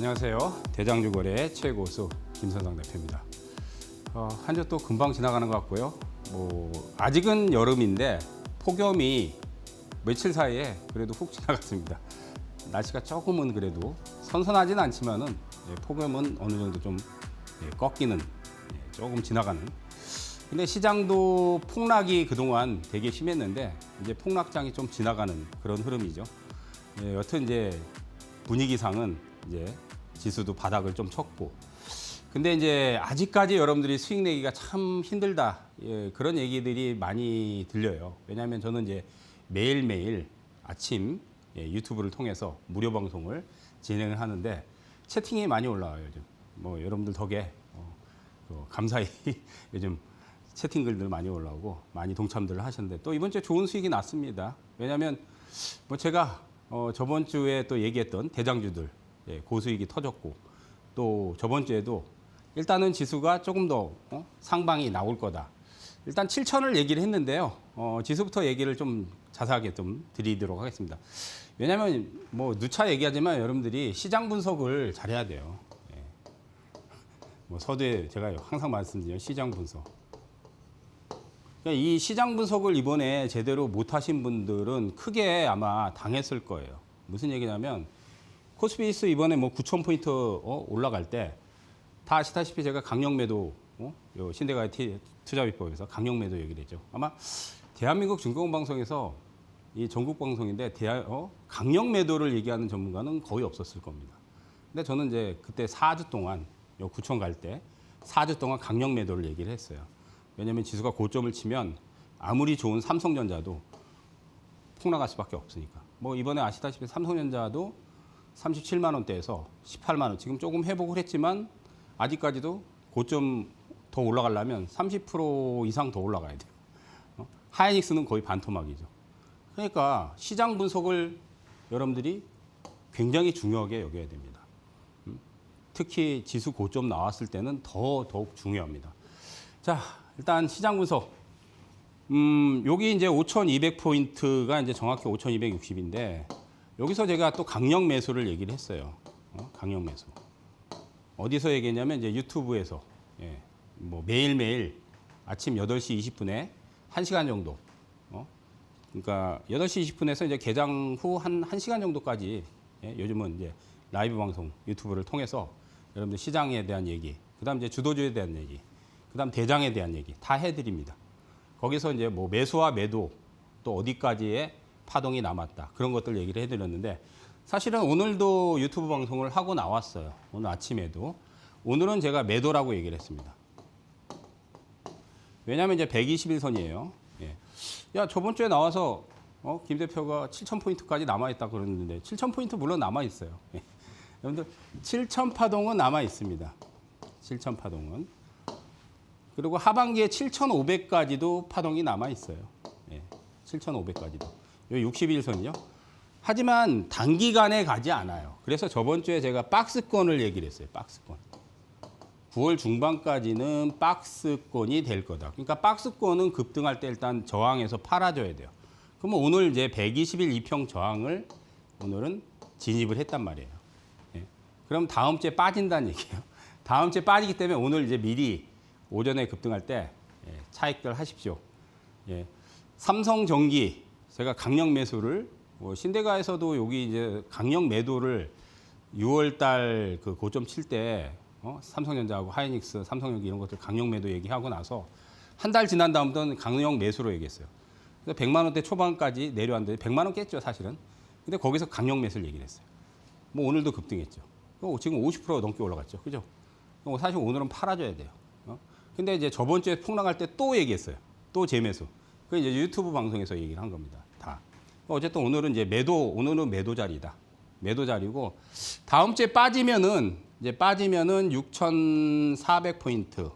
안녕하세요. 대장주거래 최고수 김선상 대표입니다. 한 주 또 금방 지나가는 것 같고요. 아직은 여름인데 폭염이 며칠 사이에 그래도 훅 지나갔습니다. 날씨가 조금은 그래도 선선하진 않지만은 폭염은 어느 정도 좀 꺾이는, 조금 지나가는. 근데 시장도 폭락이 그동안 되게 심했는데 이제 폭락장이 좀 지나가는 그런 흐름이죠. 여튼 이제 분위기상은 이제 지수도 바닥을 좀 쳤고, 근데 이제 아직까지 여러분들이 수익 내기가 참 힘들다, 그런 얘기들이 많이 들려요. 왜냐하면 저는 이제 매일매일 아침 유튜브를 통해서 무료 방송을 진행을 하는데 채팅이 많이 올라와요. 요즘 여러분들 덕에 감사히 요즘 채팅 글들 많이 올라오고 많이 동참들을 하셨는데, 또 이번 주에 좋은 수익이 났습니다. 왜냐하면 제가 저번 주에 또 얘기했던 대장주들 고수익이 터졌고, 또 저번 주에도 일단은 지수가 조금 더 상방이 나올 거다. 일단 7천을 얘기를 했는데요. 지수부터 얘기를 좀 자세하게 좀 드리도록 하겠습니다. 왜냐하면 누차 얘기하지만 여러분들이 시장 분석을 잘해야 돼요. 서두에 제가 항상 말씀드리는 시장 분석. 그러니까 이 시장 분석을 이번에 제대로 못 하신 분들은 크게 아마 당했을 거예요. 무슨 얘기냐면 코스피지수 이번에 9,000포인트 올라갈 때 다 아시다시피 제가 강력 매도, 신대가의 투자비법에서 강력 매도 얘기를 했죠. 아마 대한민국 증권방송에서 이 전국 방송인데 강력 매도를 얘기하는 전문가는 거의 없었을 겁니다. 근데 저는 이제 그때 4주 동안 9천 갈 때 4주 동안 강력 매도를 얘기를 했어요. 왜냐하면 지수가 고점을 치면 아무리 좋은 삼성전자도 폭락할 수밖에 없으니까. 이번에 아시다시피 삼성전자도 37만 원대에서 18만 원, 지금 조금 회복을 했지만 아직까지도 고점 더 올라가려면 30% 이상 더 올라가야 돼요. 하이닉스는 거의 반토막이죠. 그러니까 시장 분석을 여러분들이 굉장히 중요하게 여겨야 됩니다. 특히 지수 고점 나왔을 때는 더욱 중요합니다. 자, 일단 시장 분석. 여기 이제 5,200포인트가 이제 정확히 5,260인데, 여기서 제가 또 강력 매수를 얘기를 했어요. 강력 매수. 어디서 얘기했냐면 이제 유튜브에서 매일매일 아침 8시 20분에 1시간 정도. 그러니까 8시 20분에서 이제 개장 후 한 1시간 정도까지, 요즘은 이제 라이브 방송 유튜브를 통해서 여러분들 시장에 대한 얘기, 그다음 이제 주도주에 대한 얘기, 그다음 대장에 대한 얘기 다 해드립니다. 거기서 이제 매수와 매도, 또 어디까지의 파동이 남았다, 그런 것들 얘기를 해드렸는데, 사실은 오늘도 유튜브 방송을 하고 나왔어요. 오늘 아침에도. 오늘은 제가 매도라고 얘기를 했습니다. 왜냐하면 이제 121선이에요. 야, 저번 주에 나와서 김 대표가 7,000포인트까지 남아있다 그러는데 7,000포인트 물론 남아있어요. 여러분들 7,000 파동은 남아있습니다. 7,000 파동은. 그리고 하반기에 7,500까지도 파동이 남아있어요. 7,500까지도. 여기 61선이요. 하지만 단기간에 가지 않아요. 그래서 저번 주에 제가 박스권을 얘기를 했어요. 박스권. 9월 중반까지는 박스권이 될 거다. 그러니까 박스권은 급등할 때 일단 저항에서 팔아줘야 돼요. 그러면 오늘 이제 120일 이평 저항을 오늘은 진입을 했단 말이에요. 그럼 다음 주에 빠진다는 얘기예요. 다음 주에 빠지기 때문에 오늘 이제 미리 오전에 급등할 때 차익들 하십시오. 삼성전기 제가 강력 매수를, 신대가에서도 여기 이제 강력 매도를 6월달 그 고점 칠 때 삼성전자하고 하이닉스, 삼성전기 이런 것들 강력 매도 얘기하고 나서 한 달 지난 다음부터는 강력 매수로 얘기했어요. 그래서 100만 원대 초반까지 내려왔는데 100만 원 깼죠, 사실은. 근데 거기서 강력 매수를 얘기를 했어요. 오늘도 급등했죠. 지금 50% 넘게 올라갔죠. 그죠? 사실 오늘은 팔아줘야 돼요. 근데 이제 저번 주에 폭락할 때 또 얘기했어요. 또 재매수. 그 이제 유튜브 방송에서 얘기를 한 겁니다. 다. 어쨌든 오늘은 이제 오늘은 매도 자리다. 매도 자리고, 다음 주에 빠지면은 6,400포인트.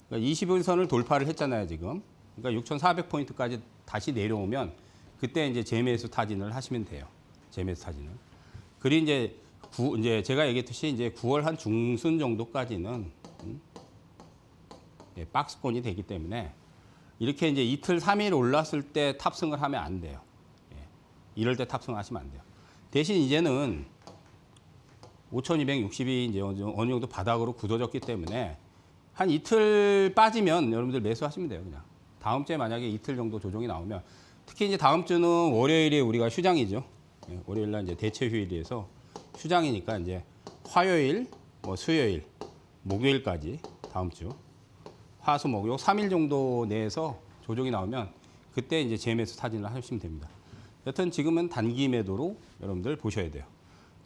그러니까 21선을 돌파를 했잖아요, 지금. 그러니까 6,400포인트까지 다시 내려오면 그때 이제 재매수 타진을 하시면 돼요. 재매수 타진을. 그리고 이제 제가 얘기했듯이 이제 9월 한 중순 정도까지는 박스권이 되기 때문에 이렇게 이제 이틀, 3일 올랐을 때 탑승을 하면 안 돼요. 이럴 때 탑승하시면 안 돼요. 대신 이제는 5,260이 이제 어느 정도 바닥으로 굳어졌기 때문에 한 이틀 빠지면 여러분들 매수하시면 돼요. 그냥 다음 주에 만약에 이틀 정도 조정이 나오면, 특히 이제 다음 주는 월요일에 우리가 휴장이죠. 예, 월요일 날 이제 대체 휴일이어서 휴장이니까 이제 화요일, 뭐 수요일, 목요일까지 다음 주 화수 목요 3일 정도 내에서 조정이 나오면 그때 이제 재매수 타진을 하시면 됩니다. 여튼 지금은 단기 매도로 여러분들 보셔야 돼요.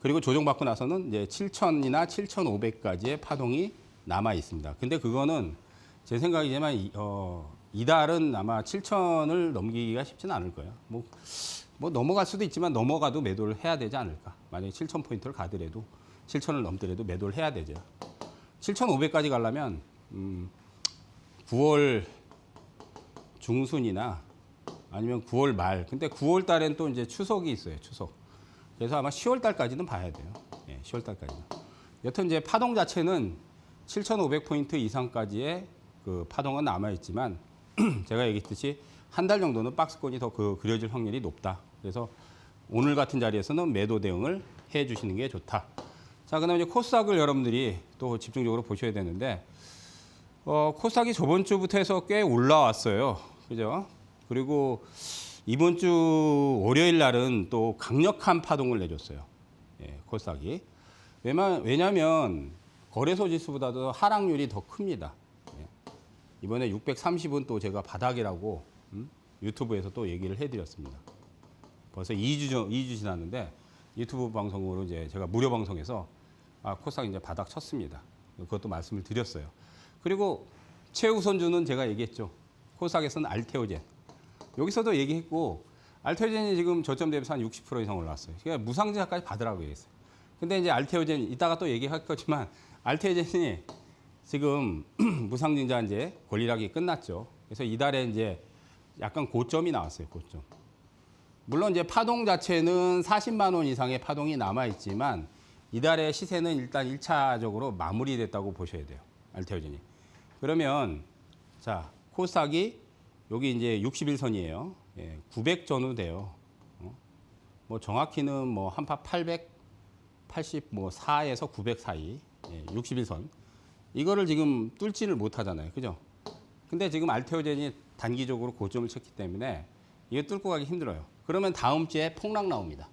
그리고 조정받고 나서는 이제 7,000이나 7,500까지의 파동이 남아 있습니다. 근데 그거는 제 생각이지만 이달은 아마 7,000을 넘기기가 쉽지는 않을 거예요. 뭐 넘어갈 수도 있지만 넘어가도 매도를 해야 되지 않을까. 만약에 7,000포인트를 가더라도 7,000을 넘더라도 매도를 해야 되죠. 7,500까지 가려면 9월 중순이나 아니면 9월 말. 근데 9월 달엔 또 이제 추석이 있어요. 추석. 그래서 아마 10월 달까지는 봐야 돼요. 예, 10월 달까지는. 여튼 이제 파동 자체는 7,500포인트 이상까지의 그 파동은 남아 있지만 제가 얘기했듯이 한 달 정도는 박스권이 더 그려질 확률이 높다. 그래서 오늘 같은 자리에서는 매도 대응을 해 주시는 게 좋다. 자, 그다음에 이제 코스닥을 여러분들이 또 집중적으로 보셔야 되는데, 코스닥이 저번 주부터 해서 꽤 올라왔어요. 그죠? 그리고 이번 주 월요일 날은 또 강력한 파동을 내줬어요. 예, 코스닥이. 왜냐하면 거래소 지수보다도 하락률이 더 큽니다. 예. 이번에 630은 또 제가 바닥이라고 유튜브에서 또 얘기를 해드렸습니다. 벌써 2주 지났는데 유튜브 방송으로 이제 제가 무료 방송에서 코스닥 이제 바닥 쳤습니다. 그것도 말씀을 드렸어요. 그리고 최우선주는 제가 얘기했죠. 코스닥에서는 알테오젠. 여기서도 얘기했고, 알테오젠이 지금 저점 대비해서 한 60% 이상 올라왔어요. 그러니까 무상증자까지 받으라고 얘기했어요. 근데 이제 알테오젠 이따가 또 얘기할 거지만 알테오젠이 지금 무상증자 이제 권리락이 끝났죠. 그래서 이달에 이제 약간 고점이 나왔어요. 고점. 물론 이제 파동 자체는 40만 원 이상의 파동이 남아 있지만 이달의 시세는 일단 1차적으로 마무리됐다고 보셔야 돼요. 알테오젠이. 그러면 자, 코스닥이 여기 이제 61선이에요. 예, 900 전후 돼요. 뭐 정확히는 뭐 한파 884에서 900 사이. 예, 61선. 이거를 지금 뚫지를 못하잖아요. 그죠? 근데 지금 알테오젠이 단기적으로 고점을 쳤기 때문에 이거 뚫고 가기 힘들어요. 그러면 다음 주에 폭락 나옵니다.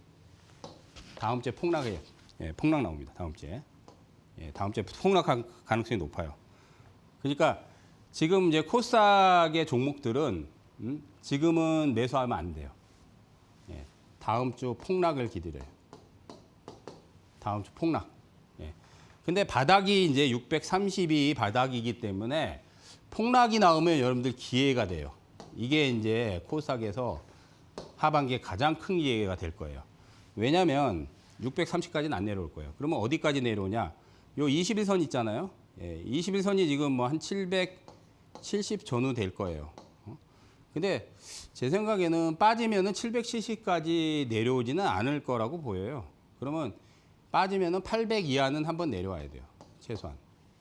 다음 주에 폭락 나옵니다. 다음 주에. 예, 다음 주에 폭락할 가능성이 높아요. 그러니까 지금 이제 코스닥의 종목들은 지금은 매수하면 안 돼요. 예, 다음 주 폭락을 기다려요. 다음 주 폭락. 예. 근데 바닥이 이제 630이 바닥이기 때문에 폭락이 나오면 여러분들 기회가 돼요. 이게 이제 코스닥에서 하반기에 가장 큰 기회가 될 거예요. 왜냐하면 630까지는 안 내려올 거예요. 그러면 어디까지 내려오냐? 요 21선 있잖아요. 예, 21선이 지금 뭐 한 770 전후 될 거예요. 근데 제 생각에는 빠지면은 770까지 내려오지는 않을 거라고 보여요. 그러면 빠지면은 800 이하는 한번 내려와야 돼요. 최소한.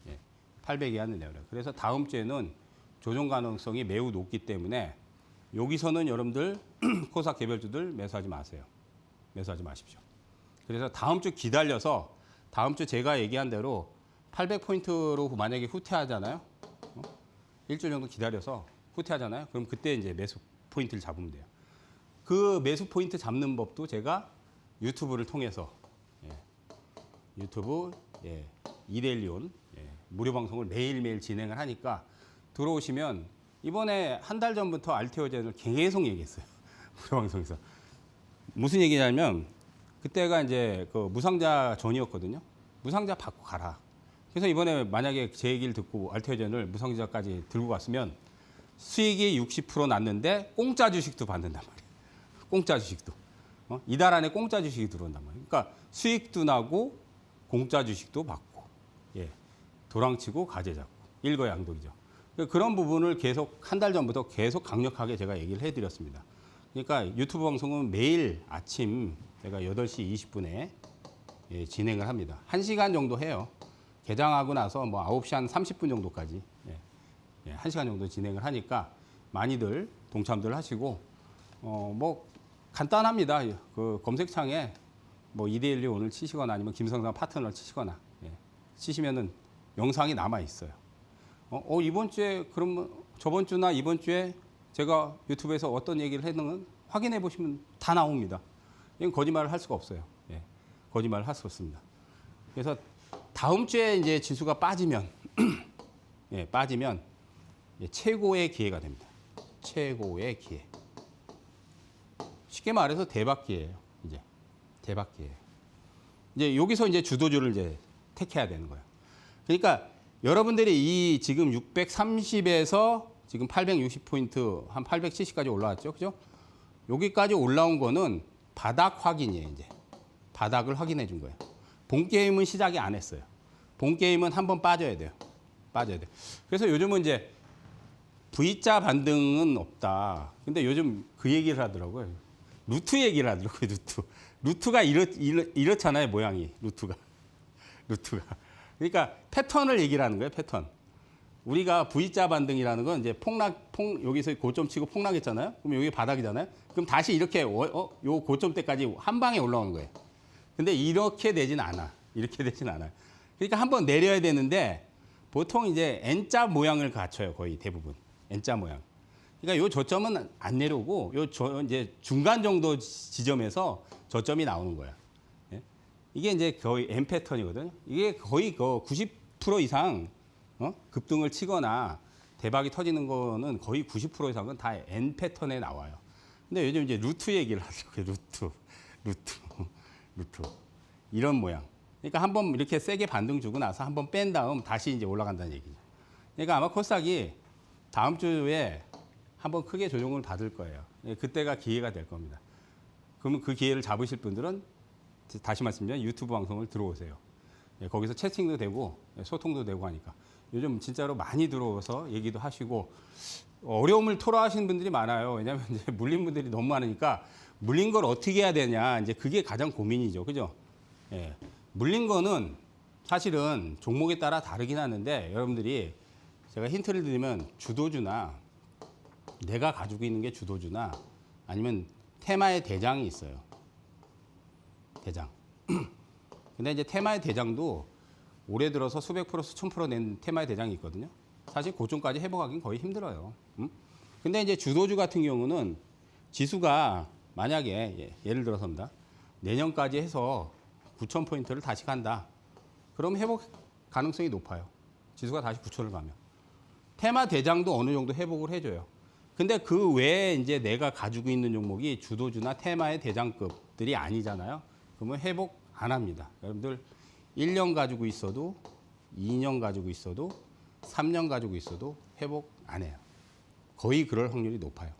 예, 800 이하는 내려와요. 그래서 다음 주에는 조정 가능성이 매우 높기 때문에 여기서는 여러분들 코스닥 개별주들 매수하지 마세요. 매수하지 마십시오. 그래서 다음 주 기다려서 다음 주 제가 얘기한 대로 800포인트로 만약에 후퇴하잖아요. 일주일 정도 기다려서 후퇴하잖아요. 그럼 그때 이제 매수 포인트를 잡으면 돼요. 그 매수 포인트 잡는 법도 제가 유튜브를 통해서 유튜브 이데일리온 무료 방송을 매일매일 진행을 하니까 들어오시면 이번에 한 달 전부터 알테오젠을 계속 얘기했어요. 무료 방송에서. 무슨 얘기냐면 그때가 이제 그 무상자 전이었거든요. 무상자 받고 가라. 그래서 이번에 만약에 제 얘기를 듣고 알테오젠을 무상자까지 들고 갔으면 수익이 60% 났는데 공짜 주식도 받는단 말이에요. 공짜 주식도. 이달 안에 공짜 주식이 들어온단 말이에요. 그러니까 수익도 나고 공짜 주식도 받고, 예, 도랑치고 가재 잡고 일거양득이죠. 그런 부분을 계속 한 달 전부터 계속 강력하게 제가 얘기를 해드렸습니다. 그러니까 유튜브 방송은 매일 아침 제가 8시 20분에 진행을 합니다. 1시간 정도 해요. 개장하고 나서 뭐 9시 한 30분 정도까지 1시간 정도 진행을 하니까 많이들 동참들 하시고 뭐 간단합니다. 그 검색창에 뭐 이데일리 오늘 치시거나 아니면 김성상 파트너를 치시거나 치시면은 영상이 남아 있어요. 이번 주에 그러면 저번 주나 이번 주에 제가 유튜브에서 어떤 얘기를 했는지 확인해 보시면 다 나옵니다. 이건 거짓말을 할 수가 없어요. 거짓말을 할 수 없습니다. 그래서 다음 주에 이제 지수가 빠지면 빠지면 최고의 기회가 됩니다. 최고의 기회. 쉽게 말해서 대박 기회예요. 이제 대박 기회. 이제 여기서 이제 주도주를 이제 택해야 되는 거예요. 그러니까 여러분들이 이 지금 630에서 지금 860포인트 한 870까지 올라왔죠. 그죠? 여기까지 올라온 거는 바닥 확인이에요, 이제. 바닥을 확인해 준 거예요. 본 게임은 시작이 안 했어요. 본 게임은 한번 빠져야 돼요. 빠져야 돼요. 그래서 요즘은 이제 V자 반등은 없다. 근데 요즘 그 얘기를 하더라고요. 루트 얘기를 하더라고요, 루트. 루트가 이렇잖아요, 모양이. 루트가. 그러니까 패턴을 얘기를 하는 거예요, 패턴. 우리가 V자 반등이라는 건 이제 여기서 고점 치고 폭락했잖아요. 그럼 여기 바닥이잖아요. 그럼 다시 이렇게 요 고점대까지 한 방에 올라오는 거예요. 근데 이렇게 되진 않아. 이렇게 되진 않아요. 그러니까 한번 내려야 되는데 보통 이제 N자 모양을 갖춰요, 거의 대부분. N자 모양. 그러니까 요 저점은 안 내려오고 이제 중간 정도 지점에서 저점이 나오는 거야. 이게 이제 거의 N 패턴이거든요. 이게 거의 90% 이상 급등을 치거나 대박이 터지는 거는 거의 90% 이상은 다 N 패턴에 나와요. 근데 요즘 이제 루트 얘기를 하더라고요. 루트. 이런 모양. 그러니까 한번 이렇게 세게 반등 주고 나서 한번 뺀 다음 다시 이제 올라간다는 얘기죠. 그러니까 아마 코스닥이 다음 주에 한번 크게 조정을 받을 거예요. 그때가 기회가 될 겁니다. 그러면 그 기회를 잡으실 분들은 다시 말씀드리면 유튜브 방송을 들어오세요. 거기서 채팅도 되고 소통도 되고 하니까 요즘 진짜로 많이 들어와서 얘기도 하시고 어려움을 토로하시는 분들이 많아요. 왜냐하면 이제 물린 분들이 너무 많으니까 물린 걸 어떻게 해야 되냐, 이제 그게 가장 고민이죠, 그죠? 물린 거는 사실은 종목에 따라 다르긴 하는데 여러분들이 제가 힌트를 드리면 주도주나 내가 가지고 있는 게 주도주나 아니면 테마의 대장이 있어요. 대장. 근데 이제 테마의 대장도 올해 들어서 수백 프로, 수천 프로 낸 테마의 대장이 있거든요. 사실 고점까지 회복하기는 거의 힘들어요. 근데 이제 주도주 같은 경우는 지수가 만약에 예를 들어서입니다. 내년까지 해서 9,000포인트를 다시 간다. 그럼 회복 가능성이 높아요. 지수가 다시 9,000을 가면. 테마 대장도 어느 정도 회복을 해줘요. 근데 그 외에 이제 내가 가지고 있는 종목이 주도주나 테마의 대장급들이 아니잖아요. 그러면 회복 안 합니다. 여러분들 1년 가지고 있어도 2년 가지고 있어도 3년 가지고 있어도 회복 안 해요. 거의 그럴 확률이 높아요.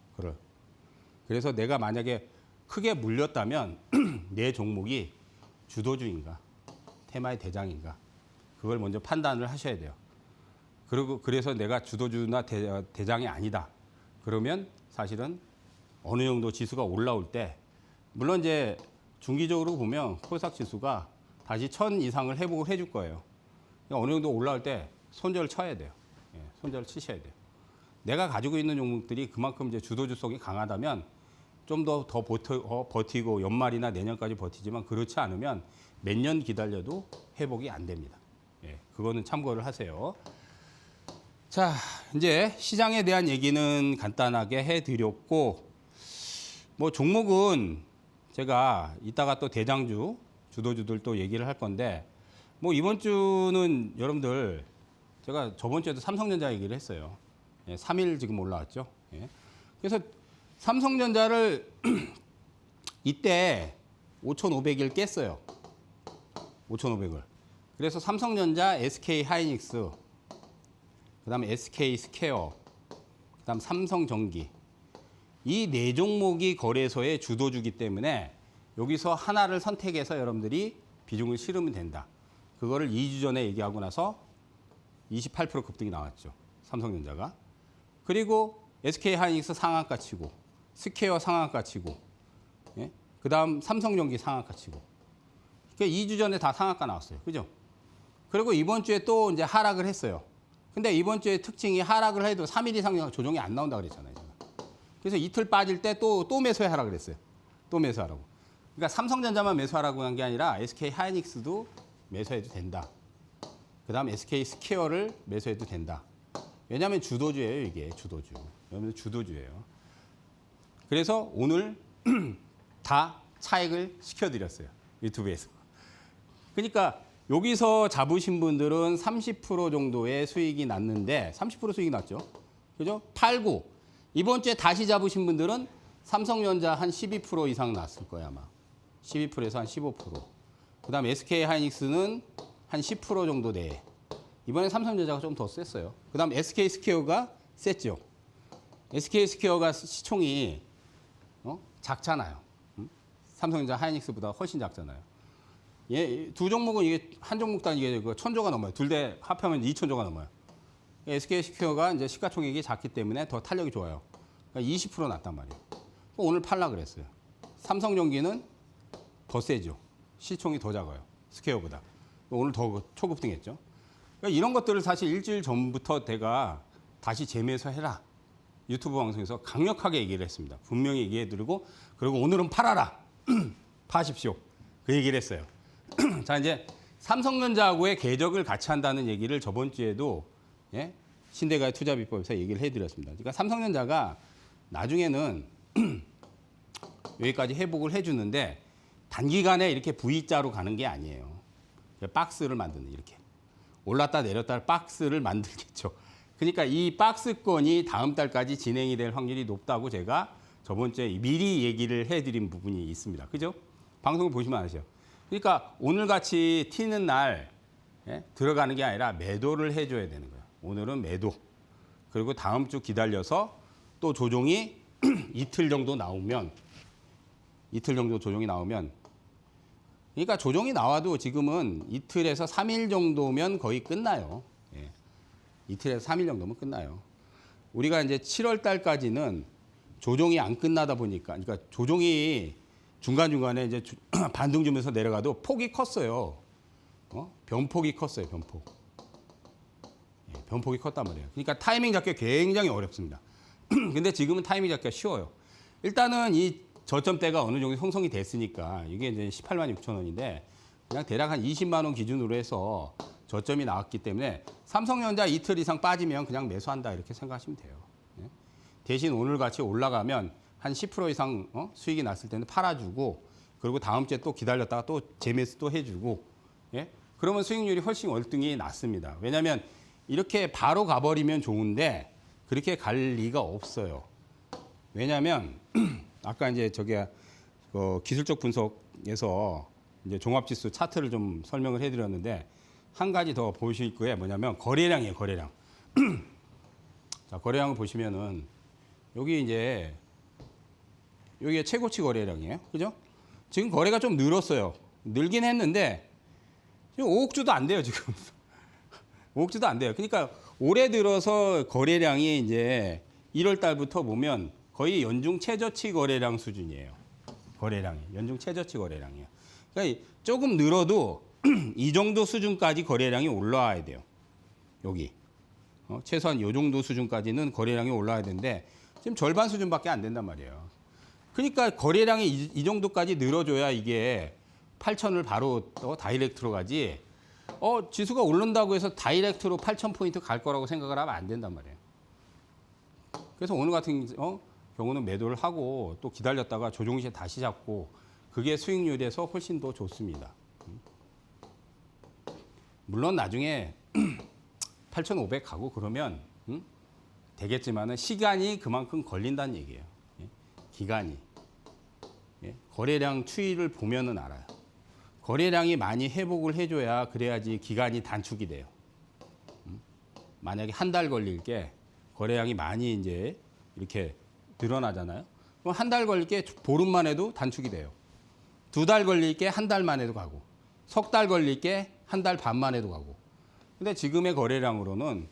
그래서 내가 만약에 크게 물렸다면 내 종목이 주도주인가 테마의 대장인가 그걸 먼저 판단을 하셔야 돼요. 그래서 내가 주도주나 대장이 아니다. 그러면 사실은 어느 정도 지수가 올라올 때 물론 이제 중기적으로 보면 코스닥 지수가 다시 1000 이상을 회복을 해줄 거예요. 그러니까 어느 정도 올라올 때 손절을 쳐야 돼요. 손절을 치셔야 돼요. 내가 가지고 있는 종목들이 그만큼 이제 주도주성이 강하다면 좀 더 버티고 연말이나 내년까지 버티지만 그렇지 않으면 몇 년 기다려도 회복이 안 됩니다. 그거는 참고를 하세요. 자, 이제 시장에 대한 얘기는 간단하게 해드렸고, 뭐 종목은 제가 이따가 또 대장주, 주도주들 또 얘기를 할 건데, 뭐 이번 주는 여러분들 제가 저번 주에도 삼성전자 얘기를 했어요. 3일 지금 올라왔죠. 그래서 삼성전자를 이때 5,500일 깼어요. 5,500을. 그래서 삼성전자, SK 하이닉스, 그 다음에 SK 스퀘어, 그 다음 삼성전기. 이 네 종목이 거래소의 주도주기 때문에 여기서 하나를 선택해서 여러분들이 비중을 실으면 된다. 그거를 2주 전에 얘기하고 나서 28% 급등이 나왔죠. 삼성전자가. 그리고 SK 하이닉스 상한가 치고, 스퀘어 상한가 치고, 그 다음 삼성전기 상한가 치고. 그러니까 2주 전에 다 상한가 나왔어요. 그죠? 그리고 이번 주에 또 이제 하락을 했어요. 근데 이번 주에 특징이 하락을 해도 3일 이상 조정이 안 나온다 그랬잖아요. 제가. 그래서 이틀 빠질 때 또 매수하라 그랬어요. 또 매수하라고. 그러니까 삼성전자만 매수하라고 한 게 아니라 SK 하이닉스도 매수해도 된다. 그다음 SK 스퀘어를 매수해도 된다. 왜냐하면 주도주예요, 이게 주도주. 왜냐하면 주도주예요. 그래서 오늘 다 차익을 시켜드렸어요, 유튜브에서. 그러니까 여기서 잡으신 분들은 30% 정도의 수익이 났는데 30% 수익이 났죠. 그죠? 팔고 이번 주에 다시 잡으신 분들은 삼성전자 한 12% 이상 났을 거예요, 아마. 12%에서 한 15%. 그다음 SK 하이닉스는 한 10% 정도 내에. 이번에 삼성전자가 좀 더 셌어요. 그다음 SK 스퀘어가 셌죠. SK 스퀘어가 시총이 작잖아요. 삼성전자 하이닉스보다 훨씬 작잖아요. 예, 두 종목은 이게 한 종목당 이게 1,000조가 넘어요. 둘 다 합하면 2,000조가 넘어요. SK 스퀘어가 이제 시가총액이 작기 때문에 더 탄력이 좋아요. 그러니까 20% 났단 말이에요. 오늘 팔라 그랬어요. 삼성전기는 더 세죠. 시총이 더 작아요. 스퀘어보다. 오늘 더 초급등했죠. 그러니까 이런 것들을 사실 일주일 전부터 내가 다시 재매수해라. 유튜브 방송에서 강력하게 얘기를 했습니다. 분명히 얘기해드리고 그리고 오늘은 팔아라. 파십시오. 그 얘기를 했어요. 자, 이제 삼성전자하고의 궤적을 같이 한다는 얘기를 저번 주에도 신대가의 투자비법에서 얘기를 해드렸습니다. 그러니까 삼성전자가 나중에는 여기까지 회복을 해주는데 단기간에 이렇게 V자로 가는 게 아니에요. 박스를 만드는 이렇게. 올랐다 내렸다 박스를 만들겠죠. 그러니까 이 박스권이 다음 달까지 진행이 될 확률이 높다고 제가 저번 주에 미리 얘기를 해드린 부분이 있습니다. 그죠? 방송을 보시면 아시죠? 그러니까 오늘같이 튀는 날 들어가는 게 아니라 매도를 해줘야 되는 거예요. 오늘은 매도. 그리고 다음 주 기다려서 또 조정이 이틀 정도 나오면 그러니까 조정이 나와도 지금은 이틀에서 3일 정도면 거의 끝나요. 예. 이틀에서 3일 정도면 끝나요. 우리가 이제 7월 달까지는 조정이 안 끝나다 보니까, 그러니까 조정이 중간중간에 이제 반등 주면서 내려가도 폭이 컸어요. 변폭이 컸어요, 변폭. 예, 변폭이 컸단 말이에요. 그러니까 타이밍 잡기가 굉장히 어렵습니다. 근데 지금은 타이밍 잡기가 쉬워요. 일단은 이 저점대가 어느 정도 형성이 됐으니까 이게 이제 18만 6천 원인데 그냥 대략 한 20만 원 기준으로 해서 저점이 나왔기 때문에 삼성전자 이틀 이상 빠지면 그냥 매수한다 이렇게 생각하시면 돼요. 예? 대신 오늘 같이 올라가면 한 10% 이상 수익이 났을 때는 팔아주고 그리고 다음 주에 또 기다렸다가 또 재매수 또 해주고 예? 그러면 수익률이 훨씬 월등히 낮습니다. 왜냐하면 이렇게 바로 가버리면 좋은데 그렇게 갈 리가 없어요. 왜냐하면 아까 이제 기술적 분석에서 이제 종합지수 차트를 좀 설명을 해드렸는데 한 가지 더 보실 거예요. 뭐냐면 거래량이에요, 거래량. 자, 거래량을 보시면은 여기 이제 여기가 최고치 거래량이에요, 그죠? 지금 거래가 좀 늘었어요. 늘긴 했는데 지금 5억 주도 안 돼요, 지금. 5억 주도 안 돼요. 그러니까 올해 들어서 거래량이 이제 1월 달부터 보면 거의 연중 최저치 거래량 수준이에요. 거래량이. 연중 최저치 거래량이에요. 그러니까 조금 늘어도 이 정도 수준까지 거래량이 올라와야 돼요. 여기. 최소한 이 정도 수준까지는 거래량이 올라와야 되는데 지금 절반 수준밖에 안 된단 말이에요. 그러니까 거래량이 이 정도까지 늘어줘야 이게 8천을 바로 다이렉트로 가지 지수가 오른다고 해서 다이렉트로 8,000포인트 갈 거라고 생각을 하면 안 된단 말이에요. 그래서 오늘 같은 경우는 매도를 하고 또 기다렸다가 조정 시에 다시 잡고 그게 수익률에서 훨씬 더 좋습니다. 물론 나중에 8,500 가고 그러면 되겠지만은 시간이 그만큼 걸린다는 얘기예요. 예? 기간이. 예? 거래량 추이를 보면은 알아요. 거래량이 많이 회복을 해줘야 그래야지 기간이 단축이 돼요. 만약에 한 달 걸릴 게 거래량이 많이 이제 이렇게 늘어나잖아요. 그럼 한 달 걸릴 게 보름만 해도 단축이 돼요. 2달 걸릴 게 한 달만 해도 가고, 석 달 걸릴 게 한 달 반만 해도 가고. 근데 지금의 거래량으로는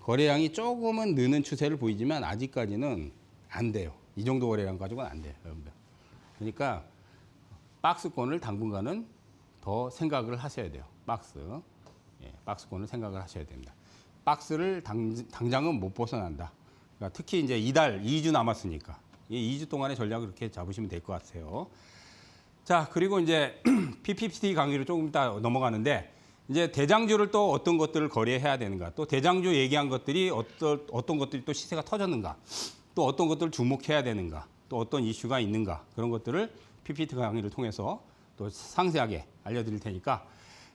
거래량이 조금은 느는 추세를 보이지만 아직까지는 안 돼요. 이 정도 거래량 가지고는 안 돼요, 여러분들. 그러니까 박스권을 당분간은 더 생각을 하셔야 돼요. 박스권을 생각을 하셔야 됩니다. 박스를 당장은 못 벗어난다. 그러니까 특히 이제 2주 남았으니까 이 2주 동안의 전략을 그렇게 잡으시면 될 것 같아요. 자, 그리고 이제 PPT 강의로 조금 이따 넘어가는데 이제 대장주를 또 어떤 것들을 거래해야 되는가, 또 대장주 얘기한 것들이 어떤 것들이 또 시세가 터졌는가, 또 어떤 것들을 주목해야 되는가, 또 어떤 이슈가 있는가, 그런 것들을 PPT 강의를 통해서 또 상세하게 알려드릴 테니까,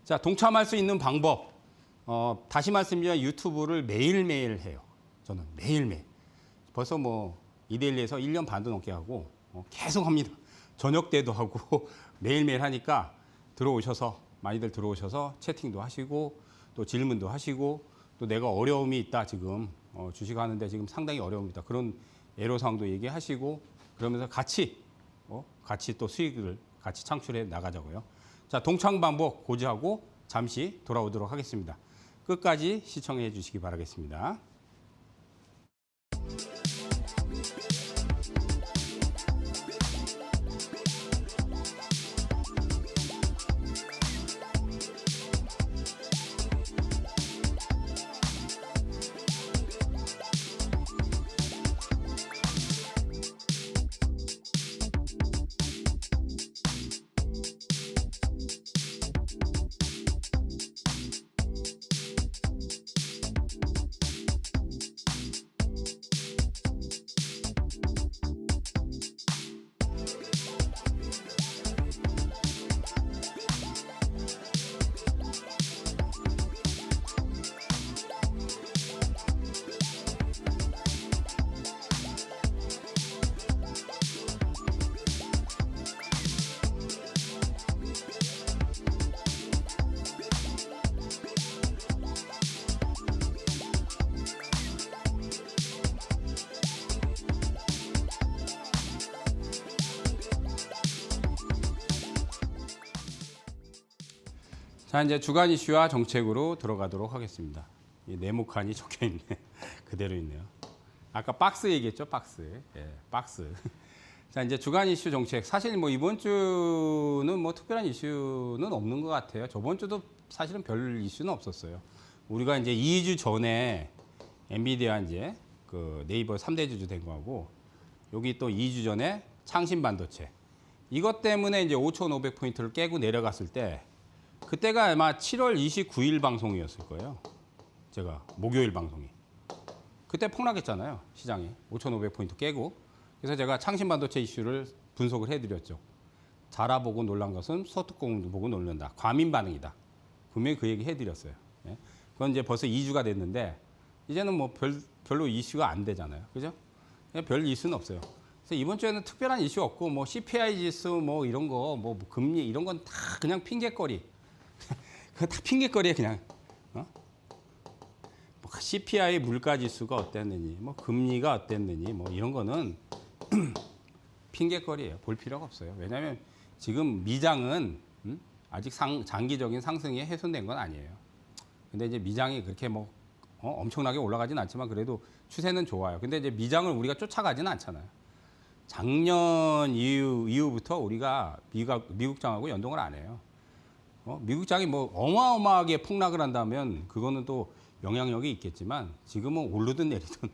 자, 동참할 수 있는 방법, 다시 말씀드리면 유튜브를 매일매일 해요. 저는 매일매일. 벌써 뭐 이데일리에서 1년 반도 넘게 하고 계속 합니다. 저녁 때도 하고 매일매일 하니까 많이들 들어오셔서 채팅도 하시고 또 질문도 하시고, 또 내가 어려움이 있다, 지금 주식하는데 지금 상당히 어려움이 있다, 그런 애로사항도 얘기하시고, 그러면서 같이 또 수익을 같이 창출해 나가자고요. 자, 동참 방법 고지하고 잠시 돌아오도록 하겠습니다. 끝까지 시청해 주시기 바라겠습니다. 자, 이제 주간 이슈와 정책으로 들어가도록 하겠습니다. 이 네모칸이 적혀 있네. 그대로 있네요. 아까 박스 얘기했죠, 박스. 예, 박스. 자, 이제 주간 이슈 정책. 사실 뭐 이번 주는 뭐 특별한 이슈는 없는 것 같아요. 저번 주도 사실은 별 이슈는 없었어요. 우리가 이제 2주 전에 엔비디아 이제 그 네이버 3대 주주 된 거하고, 여기 또 2주 전에 창신 반도체. 이것 때문에 이제 5,500포인트를 깨고 내려갔을 때, 그때가 아마 7월 29일 방송이었을 거예요. 제가 목요일 방송이. 그때 폭락했잖아요, 시장이. 5,500포인트 깨고. 그래서 제가 창신 반도체 이슈를 분석을 해드렸죠. 자라 보고 놀란 것은 소뚜껑 보고 놀란다. 과민 반응이다. 분명히 그 얘기 해드렸어요. 예? 그건 이제 벌써 2주가 됐는데 이제는 뭐 별로 이슈가 안 되잖아요, 그죠? 별 이슈는 없어요. 그래서 이번 주에는 특별한 이슈 없고, 뭐 CPI 지수 뭐 이런 거, 뭐 금리 이런 건 다 그냥 핑계거리. 그거 다 핑계거리에 그냥. 뭐 CPI 물가 지수가 어땠느니, 뭐 금리가 어땠느니, 뭐 이런 거는 핑계거리예요. 볼 필요가 없어요. 왜냐하면 지금 미장은 아직 장기적인 상승이 훼손된 건 아니에요. 근데 이제 미장이 그렇게 뭐 엄청나게 올라가진 않지만 그래도 추세는 좋아요. 근데 이제 미장을 우리가 쫓아가지는 않잖아요. 작년 이후부터 우리가 미국장하고 연동을 안 해요. 미국장이 뭐 어마어마하게 폭락을 한다면 그거는 또 영향력이 있겠지만, 지금은 오르든 내리든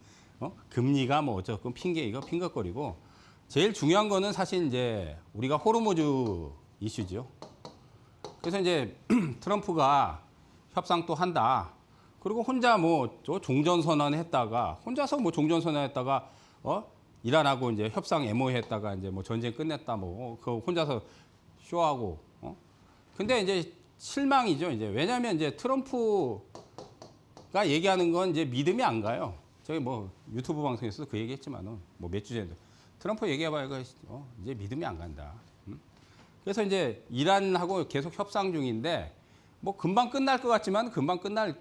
금리가 뭐 어쨌건 핑계거리고, 제일 중요한 거는 사실 이제 우리가 호르무즈 이슈죠. 그래서 이제 트럼프가 협상 또 한다. 그리고 혼자 뭐 종전선언 했다가, 혼자서 뭐 종전선언 했다가 이란하고 이제 협상 MOU 했다가 이제 뭐 전쟁 끝냈다, 뭐 그 혼자서 쇼하고. 근데 이제 실망이죠, 이제. 왜냐면 이제 트럼프가 얘기하는 건 이제 믿음이 안 가요. 저기 뭐 유튜브 방송에서도 그 얘기 했지만은 뭐 몇 주 전에 트럼프 얘기해봐야 이제 믿음이 안 간다. 그래서 이제 이란하고 계속 협상 중인데, 뭐 금방 끝날 것 같지만 금방 끝날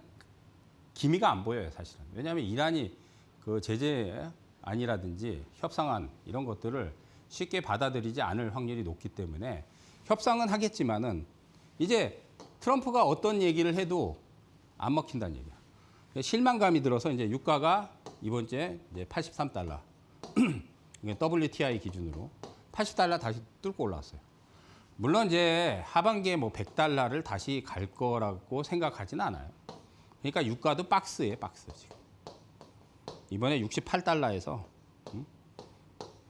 기미가 안 보여요, 사실은. 왜냐하면 이란이 그 제재안이라든지 협상안 이런 것들을 쉽게 받아들이지 않을 확률이 높기 때문에 협상은 하겠지만은 이제 트럼프가 어떤 얘기를 해도 안 먹힌다는 얘기야. 실망감이 들어서 이제 유가가 이번 주에 이제 83달러. WTI 기준으로 80달러 다시 뚫고 올라왔어요. 물론 이제 하반기에 뭐 100달러를 다시 갈 거라고 생각하진 않아요. 그러니까 유가도 박스예요, 박스 지금. 이번에 68달러에서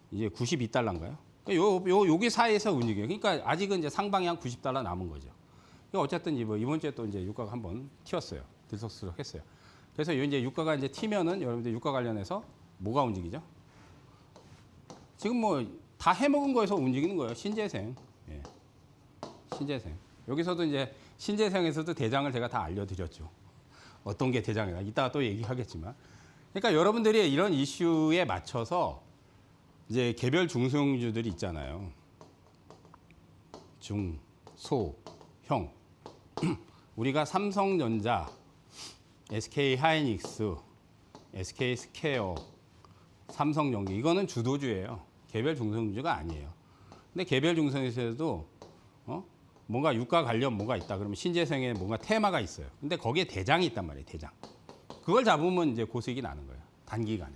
이제 92달러인가요? 여기 사이에서 움직여요. 그러니까 아직은 이제 상방이 한 90달러 남은 거죠. 그러니까 어쨌든 이번 주에 또 이제 유가가 한번 튀었어요. 들썩들썩 했어요. 그래서 이제 유가가 이제 튀면은 여러분들 유가 관련해서 뭐가 움직이죠? 지금 뭐 다 해먹은 거에서 움직이는 거예요. 신재생. 예. 신재생. 여기서도 이제 신재생에서도 대장을 제가 다 알려드렸죠. 어떤 게 대장이다. 이따가 또 얘기하겠지만. 그러니까 여러분들이 이런 이슈에 맞춰서 이제 개별 중소형주들이 있잖아요. 중, 소, 형. 우리가 삼성전자, SK 하이닉스, SK 스퀘어, 삼성전기 이거는 주도주예요. 개별 중소형주가 아니에요. 근데 개별 중소형주에서도 뭔가 유가 관련 뭐가 있다 그러면 신재생에 뭔가 테마가 있어요. 근데 거기에 대장이 있단 말이에요. 대장. 그걸 잡으면 이제 고수익이 나는 거예요. 단기간에.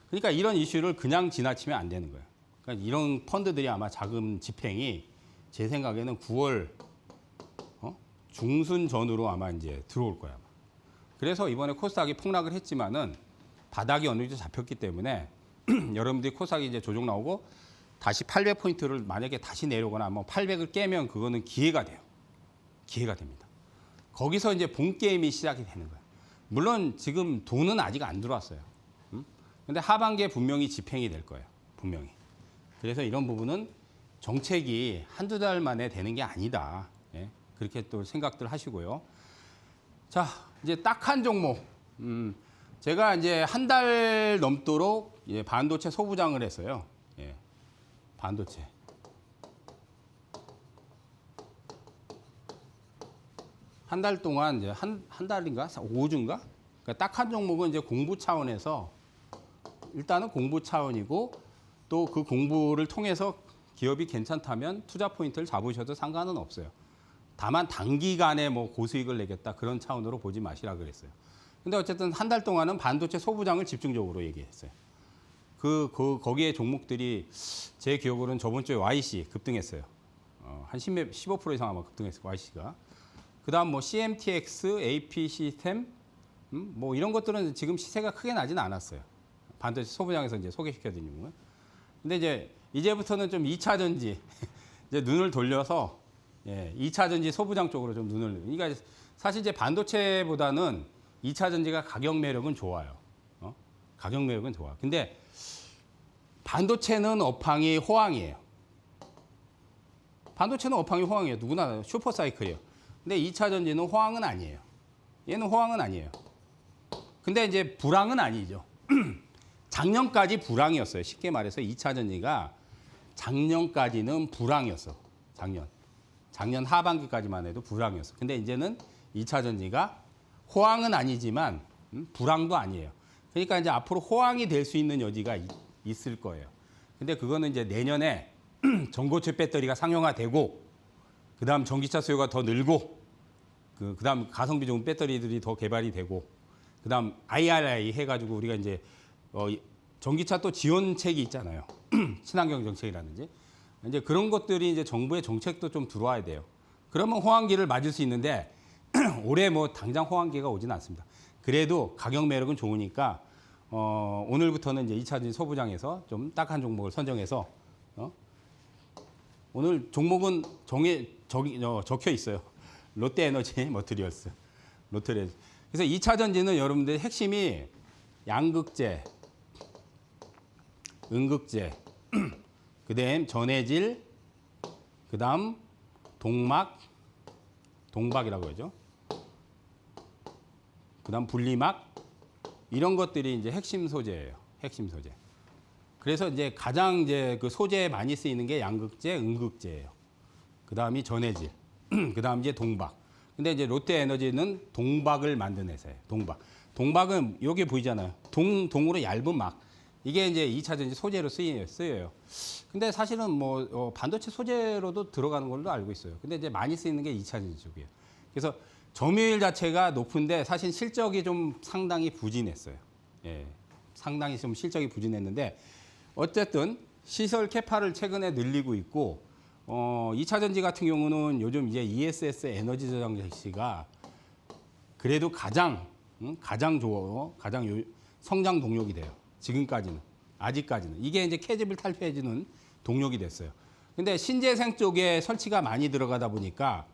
그러니까 이런 이슈를 그냥 지나치면 안 되는 거예요. 그러니까 이런 펀드들이 아마 자금 집행이 제 생각에는 9월 중순 전으로 아마 이제 들어올 거예요. 그래서 이번에 코스닥이 폭락을 했지만은 바닥이 어느 정도 잡혔기 때문에 여러분들이 코스닥이 이제 조정 나오고 다시 800포인트를 만약에 다시 내려오거나 뭐 800을 깨면 그거는 기회가 돼요. 기회가 됩니다. 거기서 이제 본 게임이 시작이 되는 거예요. 물론 지금 돈은 아직 안 들어왔어요. 근데 하반기에 분명히 집행이 될 거예요. 분명히. 그래서 이런 부분은 정책이 한두 달 만에 되는 게 아니다. 예, 그렇게 또 생각들 하시고요. 자, 이제 딱 한 종목. 제가 이제 한 달 넘도록 반도체 소부장을 했어요. 예, 반도체. 한 달 동안 이제 한 달인가? 5주인가? 그러니까 딱 한 종목은 이제 공부 차원에서 일단은 공부 차원이고 또 그 공부를 통해서 기업이 괜찮다면 투자 포인트를 잡으셔도 상관은 없어요. 다만 단기간에 뭐 고수익을 내겠다 그런 차원으로 보지 마시라 그랬어요. 근데 어쨌든 한 달 동안은 반도체 소부장을 집중적으로 얘기했어요. 거기에 종목들이 제 기억으로는 저번 주에 YC 급등했어요. 한 15% 이상 아마 급등했어요. YC가. 그다음 뭐 CMTX, AP 시스템 뭐 이런 것들은 지금 시세가 크게 나지는 않았어요. 반도체 소부장에서 이제 소개시켜드리는 거예요. 근데 이제부터는 좀 2차 전지 이제 눈을 돌려서 2차 전지 소부장 쪽으로 좀 눈을. 그러니까 사실 이제 반도체보다는 2차 전지가 가격 매력은 좋아요. 가격 매력은 좋아. 근데 반도체는 업황이 호황이에요. 반도체는 업황이 호황이에요. 누구나 슈퍼 사이클이에요. 근데 2차 전지는 호황은 아니에요. 얘는 호황은 아니에요. 근데 이제 불황은 아니죠. 작년까지 불황이었어요. 쉽게 말해서 2차 전지가 작년까지는 불황이었어. 작년 하반기까지만 해도 불황이었어. 근데 이제는 2차 전지가 호황은 아니지만 불황도 아니에요. 그러니까 이제 앞으로 호황이 될 수 있는 여지가 있을 거예요. 근데 그거는 이제 내년에 전고체 배터리가 상용화되고 그다음 전기차 수요가 더 늘고 그다음 가성비 좋은 배터리들이 더 개발이 되고 그다음 IRA 해가지고 우리가 이제 전기차 또 지원책이 있잖아요. 친환경 정책이라든지 이제 그런 것들이 이제 정부의 정책도 좀 들어와야 돼요. 그러면 호황기를 맞을 수 있는데 올해 뭐 당장 호황기가 오지는 않습니다. 그래도 가격 매력은 좋으니까 오늘부터는 이제 2차 전지 소부장에서 좀 딱한 종목을 선정해서 오늘 종목은 적혀 있어요. 롯데에너지 머티리얼스. 롯데에너지. 그래서 2차 전지는 여러분들 핵심이 양극재, 음극재, 그다음 전해질, 그다음 동박이라고 하죠. 그다음 분리막 이런 것들이 이제 핵심 소재예요. 핵심 소재. 그래서 이제 가장 이제 그 소재에 많이 쓰이는 게 양극재, 음극재예요. 그다음이 전해질, 그다음 이제 동박. 근데 이제 롯데에너지는 동박을 만든 회사예요. 동박은 여기 보이잖아요. 동으로 얇은 막. 이게 이제 2차 전지 소재로 쓰여요. 근데 사실은 뭐 반도체 소재로도 들어가는 걸로 알고 있어요. 근데 이제 많이 쓰이는 게 2차 전지 쪽이에요. 그래서 점유율 자체가 높은데 사실 실적이 좀 상당히 부진했어요. 예, 상당히 좀 실적이 부진했는데 어쨌든 시설 캐파를 최근에 늘리고 있고 2차 전지 같은 경우는 요즘 이제 ESS 에너지 저장 장치가 그래도 가장 성장 동력이 돼요. 지금까지는 아직까지는 이게 이제 캐집을 탈피해주는 동력이 됐어요. 근데 신재생 쪽에 설치가 많이 들어가다 보니까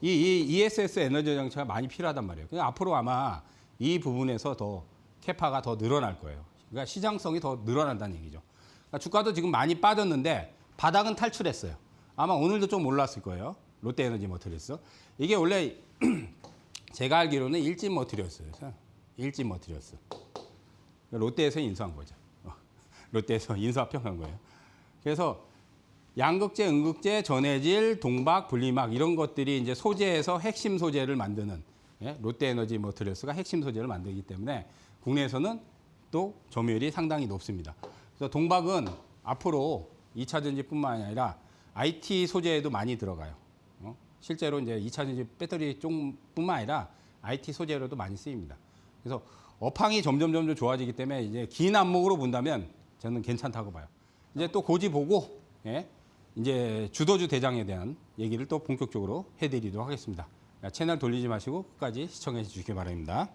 이 ESS 에너지 장치가 많이 필요하단 말이에요. 그러니까 앞으로 아마 이 부분에서 더 캐파가 더 늘어날 거예요. 그러니까 시장성이 더 늘어난다는 얘기죠. 그러니까 주가도 지금 많이 빠졌는데 바닥은 탈출했어요. 아마 오늘도 좀 올랐을 거예요. 롯데에너지 머티리얼스. 이게 원래 제가 알기로는 일진 머티리얼스였어요. 일진 머티리얼스. 롯데에서 인수한 거죠. 롯데에서 인수합병한 거예요. 그래서 양극재, 음극재, 전해질, 동박, 분리막 이런 것들이 이제 소재에서 핵심 소재를 만드는 롯데에너지 머티리얼스가 핵심 소재를 만들기 때문에 국내에서는 또 점유율이 상당히 높습니다. 그래서 동박은 앞으로 2차 전지뿐만 아니라 IT 소재에도 많이 들어가요. 실제로 이제 2차 전지 배터리 쪽뿐만 아니라 IT 소재로도 많이 쓰입니다. 그래서 업황이 점점 좋아지기 때문에 이제 긴 안목으로 본다면 저는 괜찮다고 봐요. 이제 또 고지 보고 이제 주도주 대장에 대한 얘기를 또 본격적으로 해드리도록 하겠습니다. 채널 돌리지 마시고 끝까지 시청해 주시기 바랍니다.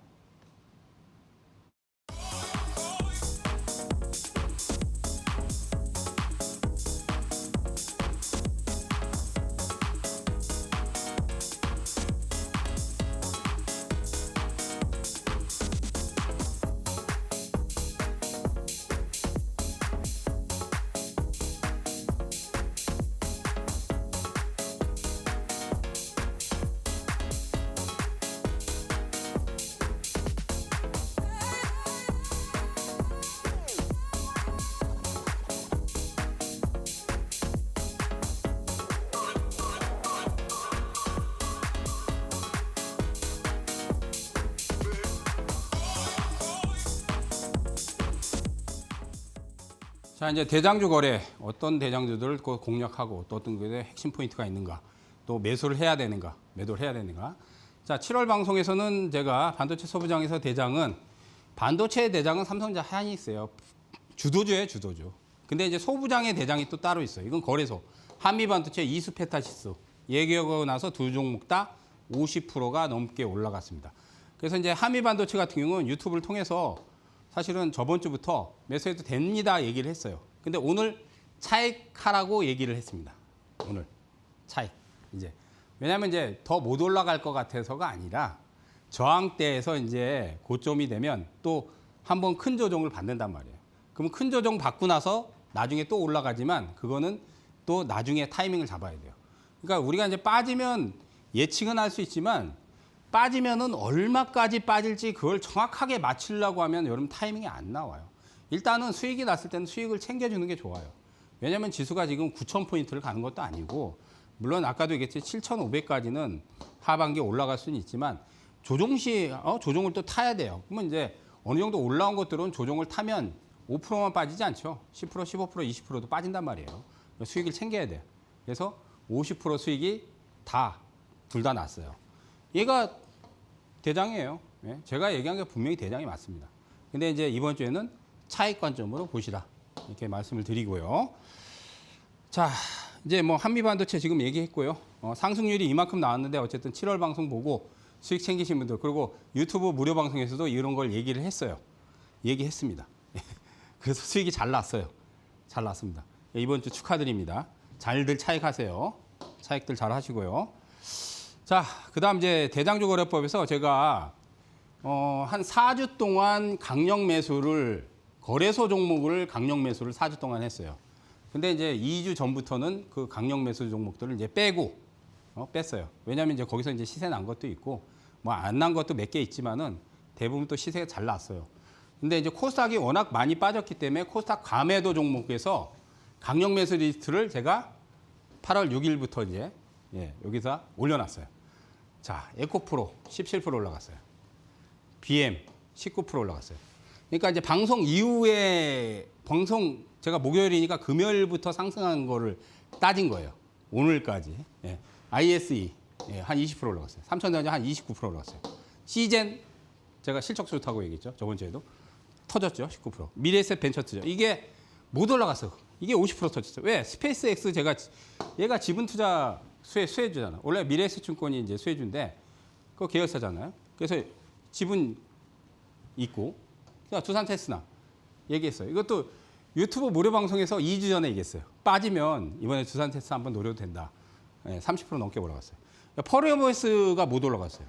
자, 이제 대장주 거래 어떤 대장주들을 공략하고 또 어떤 것에 핵심 포인트가 있는가, 또 매수를 해야 되는가, 매도를 해야 되는가. 자, 7월 방송에서는 제가 반도체 소부장에서 대장은 반도체 대장은 삼성전자 하이닉스예요. 주도주예요, 주도주. 근데 이제 소부장의 대장이 또 따로 있어요. 이건 거래소. 한미반도체 이수페타시스 얘기하고 나서 두 종목 다 50%가 넘게 올라갔습니다. 그래서 이제 한미반도체 같은 경우는 유튜브를 통해서 사실은 저번 주부터 매수해도 됩니다 얘기를 했어요. 근데 오늘 차익하라고 얘기를 했습니다. 오늘 차익. 이제 왜냐하면 이제 더 못 올라갈 것 같아서가 아니라 저항대에서 이제 고점이 되면 또 한번 큰 조정을 받는단 말이에요. 그럼 큰 조정 받고 나서 나중에 또 올라가지만 그거는 또 나중에 타이밍을 잡아야 돼요. 그러니까 우리가 이제 빠지면 예측은 할 수 있지만 빠지면은 얼마까지 빠질지 그걸 정확하게 맞추려고 하면 여러분 타이밍이 안 나와요. 일단은 수익이 났을 때는 수익을 챙겨주는 게 좋아요. 왜냐하면 지수가 지금 9,000포인트를 가는 것도 아니고 물론 아까도 얘기했지 7,500까지는 하반기에 올라갈 수는 있지만 조정 시 조정을 또 타야 돼요. 그러면 이제 어느 정도 올라온 것들은 조정을 타면 5%만 빠지지 않죠. 10%, 15%, 20%도 빠진단 말이에요. 수익을 챙겨야 돼요. 그래서 50% 수익이 둘 다 났어요. 얘가 대장이에요. 제가 얘기한 게 분명히 대장이 맞습니다. 근데 이제 이번 주에는 차익 관점으로 보시라. 이렇게 말씀을 드리고요. 자, 이제 뭐 한미반도체 지금 얘기했고요. 상승률이 이만큼 나왔는데 어쨌든 7월 방송 보고 수익 챙기신 분들 그리고 유튜브 무료 방송에서도 이런 걸 얘기를 했어요. 얘기했습니다. 그래서 수익이 잘 났어요. 잘 났습니다. 이번 주 축하드립니다. 잘들 차익하세요. 차익들 잘 하시고요. 자, 그다음 이제 대장주 거래법에서 제가 한 4주 동안 강력 매수를 거래소 종목을 강력 매수를 4주 동안 했어요. 근데 이제 2주 전부터는 그 강력 매수 종목들을 이제 빼고 뺐어요. 왜냐하면 이제 거기서 이제 시세 난 것도 있고 뭐 안 난 것도 몇 개 있지만은 대부분 또 시세가 잘 났어요. 근데 이제 코스닥이 워낙 많이 빠졌기 때문에 코스닥 과매도 종목에서 강력 매수 리스트를 제가 8월 6일부터 이제 여기서 올려놨어요. 자, 에코프로 17% 올라갔어요. BM 19% 올라갔어요. 그러니까 이제 방송 이후에 제가 목요일이니까 금요일부터 상승한 거를 따진 거예요. 오늘까지. ISE 한 20% 올라갔어요. 삼천전자 한 29% 올라갔어요. 시젠 제가 실적 좋다고 얘기했죠. 저번 주에도 터졌죠. 19%. 미래에셋 벤처 투자 이게 못 올라갔어. 이게 50% 터졌어요. 왜? 스페이스X 얘가 지분 투자 수혜주잖아. 원래 미래에셋증권이 이제 수혜주인데 그거 계열사잖아요. 그래서 지분 있고, 그러니까 두산 테스나 얘기했어요. 이것도 유튜브 무료 방송에서 2주 전에 얘기했어요. 빠지면 이번에 두산 테스트 한번 노려도 된다. 30% 넘게 올라갔어요. 퍼레어버스가 못 올라갔어요.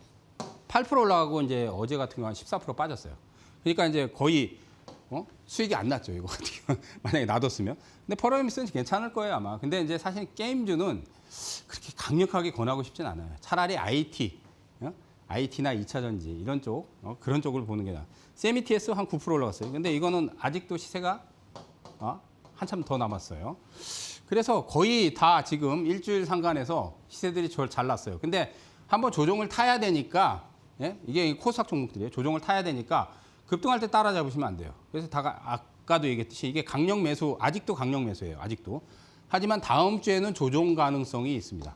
8% 올라가고 이제 어제 같은 경우 한 14% 빠졌어요. 그러니까 이제 거의 수익이 안 났죠. 이거 같은 경우 만약에 놔뒀으면. 근데 퍼레어버스는 괜찮을 거예요 아마. 근데 이제 사실 게임주는 그렇게 강력하게 권하고 싶진 않아요. 차라리 IT, IT나 2차 전지 이런 쪽 그런 쪽을 보는 게 나아. 세미TS 한 9% 올라갔어요. 근데 이거는 아직도 시세가 한참 더 남았어요. 그래서 거의 다 지금 일주일 상간에서 시세들이 잘 났어요. 근데 한번 조정을 타야 되니까 이게 코스닥 종목들이에요. 조정을 타야 되니까 급등할 때 따라잡으시면 안 돼요. 그래서 아까도 얘기했듯이 이게 강력 매수, 아직도 강력 매수예요. 아직도. 하지만 다음 주에는 조정 가능성이 있습니다.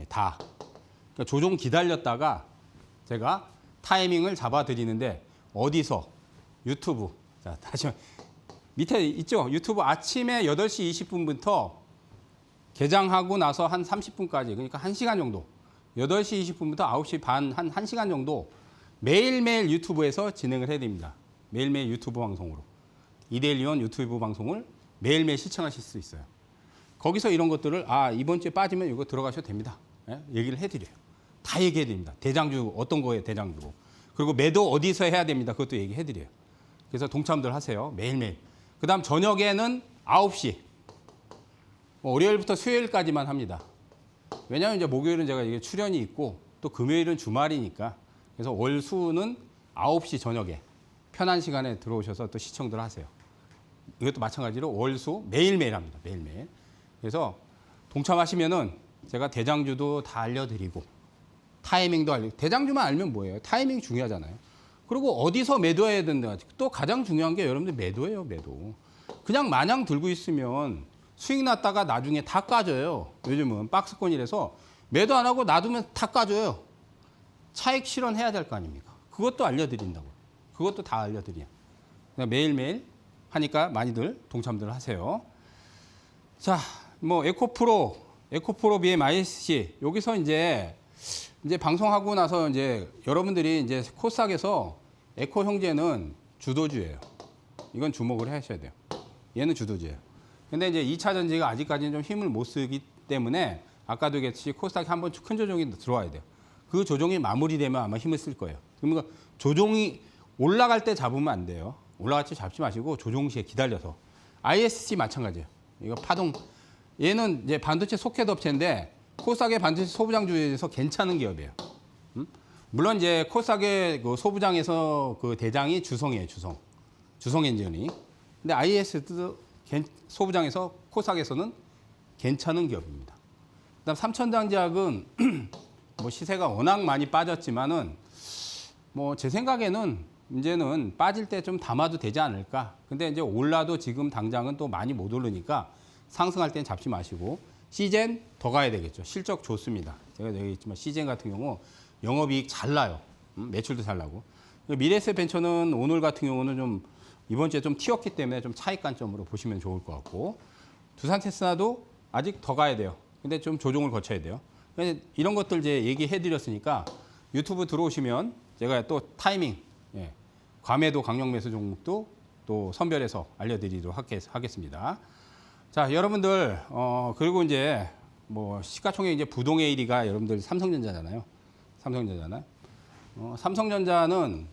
다. 그러니까 조정 기다렸다가 제가 타이밍을 잡아드리는데 어디서? 유튜브. 자, 다시 밑에 있죠? 유튜브 아침에 8시 20분부터 개장하고 나서 한 30분까지, 그러니까 1시간 정도. 8시 20분부터 9시 반, 한 1시간 정도 매일매일 유튜브에서 진행을 해야 됩니다. 매일매일 유튜브 방송으로. 이데일리온 유튜브 방송을 매일매일 시청하실 수 있어요. 거기서 이런 것들을 이번 주에 빠지면 이거 들어가셔도 됩니다. 얘기를 해드려요. 다 얘기해 드립니다. 대장주 어떤 거예요, 대장주고. 그리고 매도 어디서 해야 됩니다. 그것도 얘기해 드려요. 그래서 동참들 하세요. 매일매일. 그 다음 저녁에는 9시. 월요일부터 수요일까지만 합니다. 왜냐하면 이제 목요일은 제가 이게 출연이 있고 또 금요일은 주말이니까. 그래서 월, 수는 9시 저녁에 편한 시간에 들어오셔서 또 시청들 하세요. 이것도 마찬가지로 월, 수 매일매일 합니다. 매일매일. 그래서 동참하시면은 제가 대장주도 다 알려드리고 타이밍도 알려드리고 대장주만 알면 뭐예요? 타이밍이 중요하잖아요. 그리고 어디서 매도해야 된다. 또 가장 중요한 게 여러분들 매도예요, 매도. 그냥 마냥 들고 있으면 수익 났다가 나중에 다 까져요. 요즘은 박스권이라서 매도 안 하고 놔두면 다 까져요. 차익 실현해야 될 거 아닙니까? 그것도 알려드린다고. 그것도 다 알려드려요. 매일매일 하니까 많이들 동참들 하세요. 자, 뭐 에코프로 BMISC 여기서 이제 방송하고 나서 이제 여러분들이 이제 코스닥에서 에코 형제는 주도주예요. 이건 주목을 하셔야 돼요. 얘는 주도주예요. 근데 이제 2차 전지가 아직까지는 좀 힘을 못 쓰기 때문에 아까도 얘기했듯이 코스닥이 한번 큰 조정이 들어와야 돼요. 그 조정이 마무리되면 아마 힘을 쓸 거예요. 그러면 조정이 올라갈 때 잡으면 안 돼요. 올라갈 때 잡지 마시고 조정 시에 기다려서. ISC 마찬가지예요. 이거 파동. 얘는 이제 반도체 소켓 업체인데 코스닥의 반도체 소부장주에서 괜찮은 기업이에요. 물론 이제 코스닥의 그 소부장에서 그 대장이 주성이에요. 주성 엔지니어링. 근데 IS도 소부장에서 코스닥에서는 괜찮은 기업입니다. 그다음 삼천장제약은 뭐 시세가 워낙 많이 빠졌지만은 뭐 제 생각에는 이제는 빠질 때 좀 담아도 되지 않을까. 근데 이제 올라도 지금 당장은 또 많이 못 오르니까 상승할 땐 잡지 마시고 시젠 더 가야 되겠죠. 실적 좋습니다. 제가 얘기했지만 시젠 같은 경우 영업이익 잘 나요. 매출도 잘 나고. 미래에셋벤처는 오늘 같은 경우는 좀 이번 주에 좀 튀었기 때문에 좀 차익 관점으로 보시면 좋을 것 같고 두산테스나도 아직 더 가야 돼요. 근데 좀 조정을 거쳐야 돼요. 이런 것들 이제 얘기해 드렸으니까 유튜브 들어오시면 제가 또 타이밍, 과매도 강력 매수 종목도 또 선별해서 알려드리도록 하겠습니다. 자, 여러분들, 그리고 이제 뭐 시가총액 이제 부동의 1위가 여러분들 삼성전자잖아요. 삼성전자는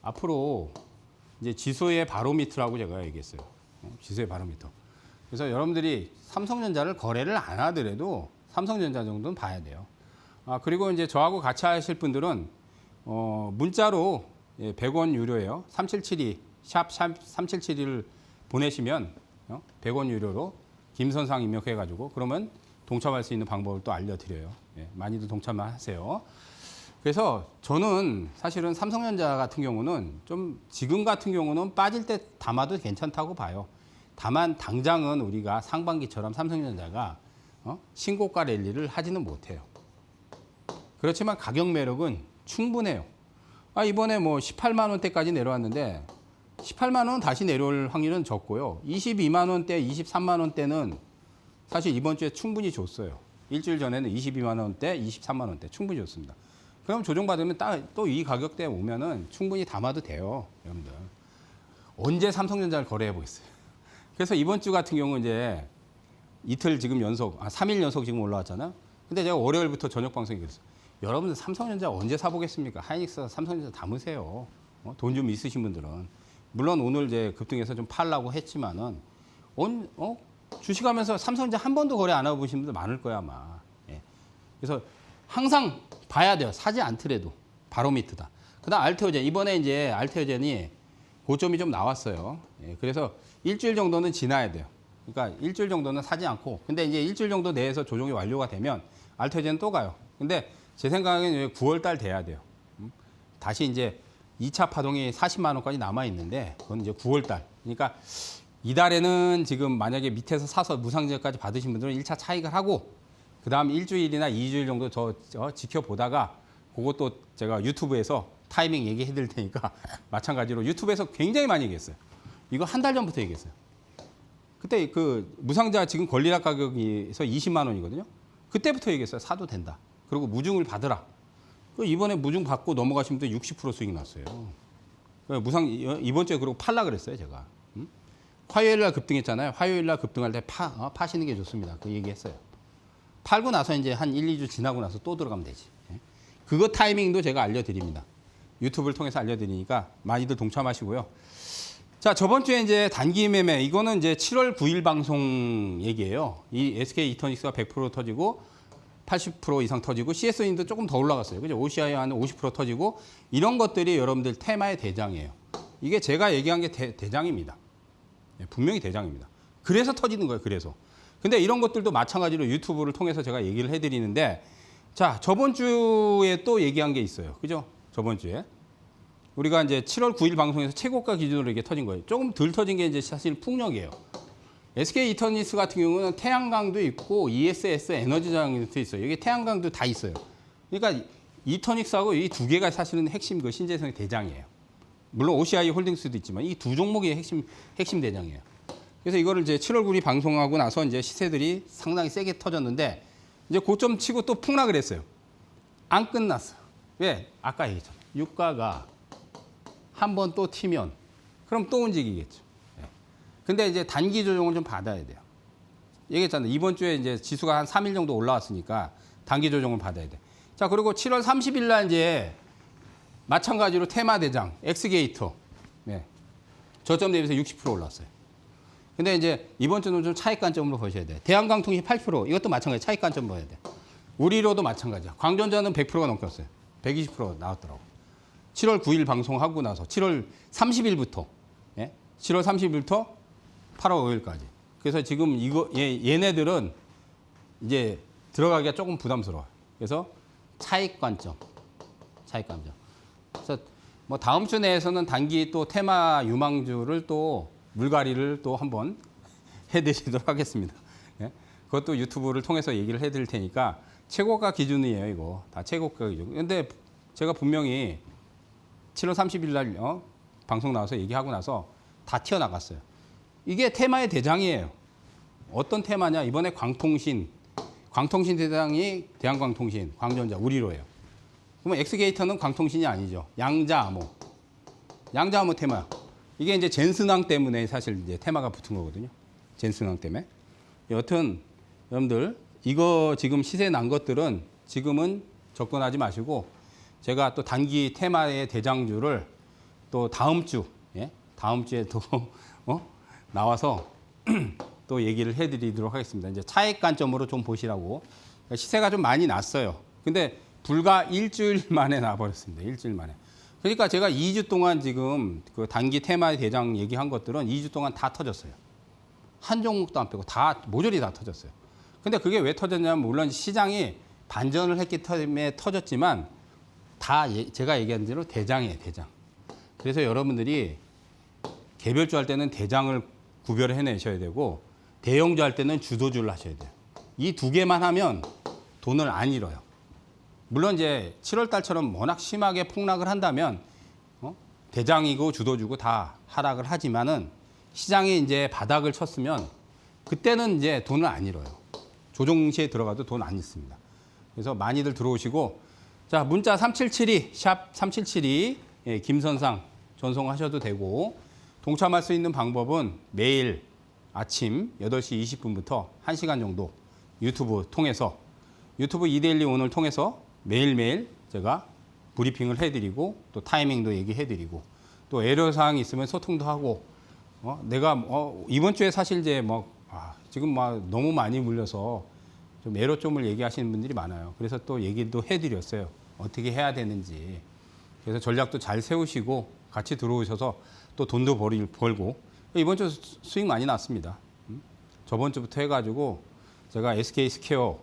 앞으로 이제 지수의 바로미터라고 제가 얘기했어요. 지수의 바로미터. 그래서 여러분들이 삼성전자를 거래를 안 하더라도 삼성전자 정도는 봐야 돼요. 그리고 이제 저하고 같이 하실 분들은 문자로 100원 유료예요. 3772 샵 3772를 보내시면 100원 유료로 김선상 입력해가지고 그러면 동참할 수 있는 방법을 또 알려드려요. 많이들 동참하세요. 그래서 저는 사실은 삼성전자 같은 경우는 좀 지금 같은 경우는 빠질 때 담아도 괜찮다고 봐요. 다만 당장은 우리가 상반기처럼 삼성전자가 신고가 랠리를 하지는 못해요. 그렇지만 가격 매력은 충분해요. 이번에 뭐 18만 원대까지 내려왔는데 18만 원 다시 내려올 확률은 적고요. 22만 원대, 23만 원대는 사실 이번 주에 충분히 줬어요. 일주일 전에는 22만 원대, 23만 원대 충분히 줬습니다. 그럼 조정받으면 또 이 가격대에 오면은 충분히 담아도 돼요, 여러분들. 언제 삼성전자를 거래해 보겠어요? 그래서 이번 주 같은 경우 이제 이틀 지금 연속, 3일 연속 지금 올라왔잖아요. 근데 제가 월요일부터 저녁 방송에 그랬어요. 여러분들 삼성전자 언제 사보겠습니까? 하이닉스 삼성전자 담으세요. 돈 좀 있으신 분들은. 물론 오늘 이제 급등해서 좀 팔라고 했지만은, 주식하면서 삼성전자 한 번도 거래 안 해보신 분들 많을 거야, 아마. 예. 그래서 항상 봐야 돼요. 사지 않더라도. 바로미터다. 그 다음 알테오젠. 이번에 이제 알테오젠이 고점이 좀 나왔어요. 예. 그래서 일주일 정도는 지나야 돼요. 그러니까 일주일 정도는 사지 않고. 근데 이제 일주일 정도 내에서 조정이 완료가 되면 알테오젠 또 가요. 근데 제 생각에는 9월 달 돼야 돼요. 다시 이제 2차 파동이 40만 원까지 남아 있는데 그건 이제 9월 달. 그러니까 이달에는 지금 만약에 밑에서 사서 무상증까지 받으신 분들은 1차 차익을 하고 그다음 일주일이나 2주일 정도 더 지켜보다가 그것도 제가 유튜브에서 타이밍 얘기해 드릴 테니까 마찬가지로 유튜브에서 굉장히 많이 얘기했어요. 이거 한 달 전부터 얘기했어요. 그때 그 무상자 지금 권리락 가격에서 20만 원이거든요. 그때부터 얘기했어요. 사도 된다. 그리고 무중을 받으라. 이번에 무중 받고 넘어가시면 60% 수익 났어요. 무상 이번 주에 그리고 팔라 그랬어요, 제가. 화요일 날 급등했잖아요. 화요일 날 급등할 때 파시는 게 좋습니다. 그 얘기했어요. 팔고 나서 이제 한 1, 2주 지나고 나서 또 들어가면 되지. 그거 타이밍도 제가 알려드립니다. 유튜브를 통해서 알려드리니까 많이들 동참하시고요. 자, 저번 주에 이제 단기 매매, 이거는 이제 7월 9일 방송 얘기예요. 이 SK 이터닉스가 100% 터지고 80% 이상 터지고 CS인도 조금 더 올라갔어요. 그죠? OCI 한 50% 터지고 이런 것들이 여러분들 테마의 대장이에요. 이게 제가 얘기한 게 대장입니다. 분명히 대장입니다. 그래서 터지는 거예요. 그래서. 근데 이런 것들도 마찬가지로 유튜브를 통해서 제가 얘기를 해드리는데 자, 저번 주에 또 얘기한 게 있어요. 그죠? 저번 주에. 우리가 이제 7월 9일 방송에서 최고가 기준으로 이렇게 터진 거예요. 조금 덜 터진 게 이제 사실 풍력이에요. SK 이터니스 같은 경우는 태양광도 있고 ESS 에너지장도 있어요. 여기 태양광도 다 있어요. 그러니까 이터닉스하고 이 두 개가 사실은 핵심 그 신재생의 대장이에요. 물론 OCI 홀딩스도 있지만 이 두 종목이 핵심 대장이에요. 그래서 이거를 이제 7월 9일 방송하고 나서 이제 시세들이 상당히 세게 터졌는데 이제 고점 치고 또 폭락을 했어요. 안 끝났어. 왜? 아까 얘기했잖아요. 유가가 한 번 또 튀면 그럼 또 움직이겠죠. 근데 이제 단기 조정을 좀 받아야 돼요. 얘기했잖아요. 이번 주에 이제 지수가 한 3일 정도 올라왔으니까 단기 조정을 받아야 돼. 자, 그리고 7월 30일 날 이제 마찬가지로 테마 대장 엑스게이터. 네. 저점 대비해서 60% 올랐어요. 근데 이제 이번 주는 좀 차익 관점으로 보셔야 돼요. 대한광통이 8%. 이것도 마찬가지 차익 관점 봐야 돼요. 우리로도 마찬가지야. 광전자는 100%가 넘겼어요. 120% 나왔더라고. 7월 9일 방송하고 나서 7월 30일부터 7월 30일부터 8월 5일까지. 그래서 지금 이거 얘네들은 이제 들어가기가 조금 부담스러워요. 그래서 차익 관점. 그래서 뭐 다음 주 내에서는 단기 또 테마 유망주를 또 물갈이를 또 한번 해드리도록 하겠습니다. 예? 그것도 유튜브를 통해서 얘기를 해드릴 테니까 최고가 기준이에요, 이거. 다 최고가 기준. 근데 제가 분명히 7월 30일 날 방송 나와서 얘기하고 나서 다 튀어나갔어요. 이게 테마의 대장이에요. 어떤 테마냐? 이번에 광통신 대장이 대한광통신, 광전자, 우리로예요. 그러면 엑스게이터는 광통신이 아니죠. 양자암호 테마. 이게 이제 젠슨왕 때문에 사실 이제 테마가 붙은 거거든요. 젠슨왕 때문에. 여튼 여러분들 이거 지금 시세 난 것들은 지금은 접근하지 마시고 제가 또 단기 테마의 대장주를 또 다음 주에 또 나와서 또 얘기를 해드리도록 하겠습니다. 이제 차익 관점으로 좀 보시라고. 시세가 좀 많이 났어요. 근데 불과 일주일 만에 나버렸습니다. 일주일 만에. 그러니까 제가 2주 동안 지금 그 단기 테마의 대장 얘기한 것들은 2주 동안 다 터졌어요. 한 종목도 안 빼고 다 모조리 다 터졌어요. 근데 그게 왜 터졌냐면 물론 시장이 반전을 했기 때문에 터졌지만 다 제가 얘기한 대로 대장이에요, 대장. 그래서 여러분들이 개별주 할 때는 대장을 구별을 해내셔야 되고 대형주 할 때는 주도주를 하셔야 돼요. 이 두 개만 하면 돈을 안 잃어요. 물론 이제 7월 달처럼 워낙 심하게 폭락을 한다면 대장이고 주도주고 다 하락을 하지만은 시장이 이제 바닥을 쳤으면 그때는 이제 돈을 안 잃어요. 조정시에 들어가도 돈 안 잃습니다. 그래서 많이들 들어오시고 자, 문자 3772 샵 3772 김선상 전송하셔도 되고 동참할 수 있는 방법은 매일 아침 8시 20분부터 1시간 정도 유튜브 통해서 유튜브 이데일리 오늘 통해서 매일매일 제가 브리핑을 해드리고 또 타이밍도 얘기해드리고 또 애로사항이 있으면 소통도 하고 내가 이번 주에 사실 이제 지금 너무 많이 물려서 좀 애로점을 얘기하시는 분들이 많아요. 그래서 또 얘기도 해드렸어요. 어떻게 해야 되는지. 그래서 전략도 잘 세우시고 같이 들어오셔서 또 돈도 벌고 이번 주 수익 많이 났습니다. 저번 주부터 해가지고 제가 SK 스퀘어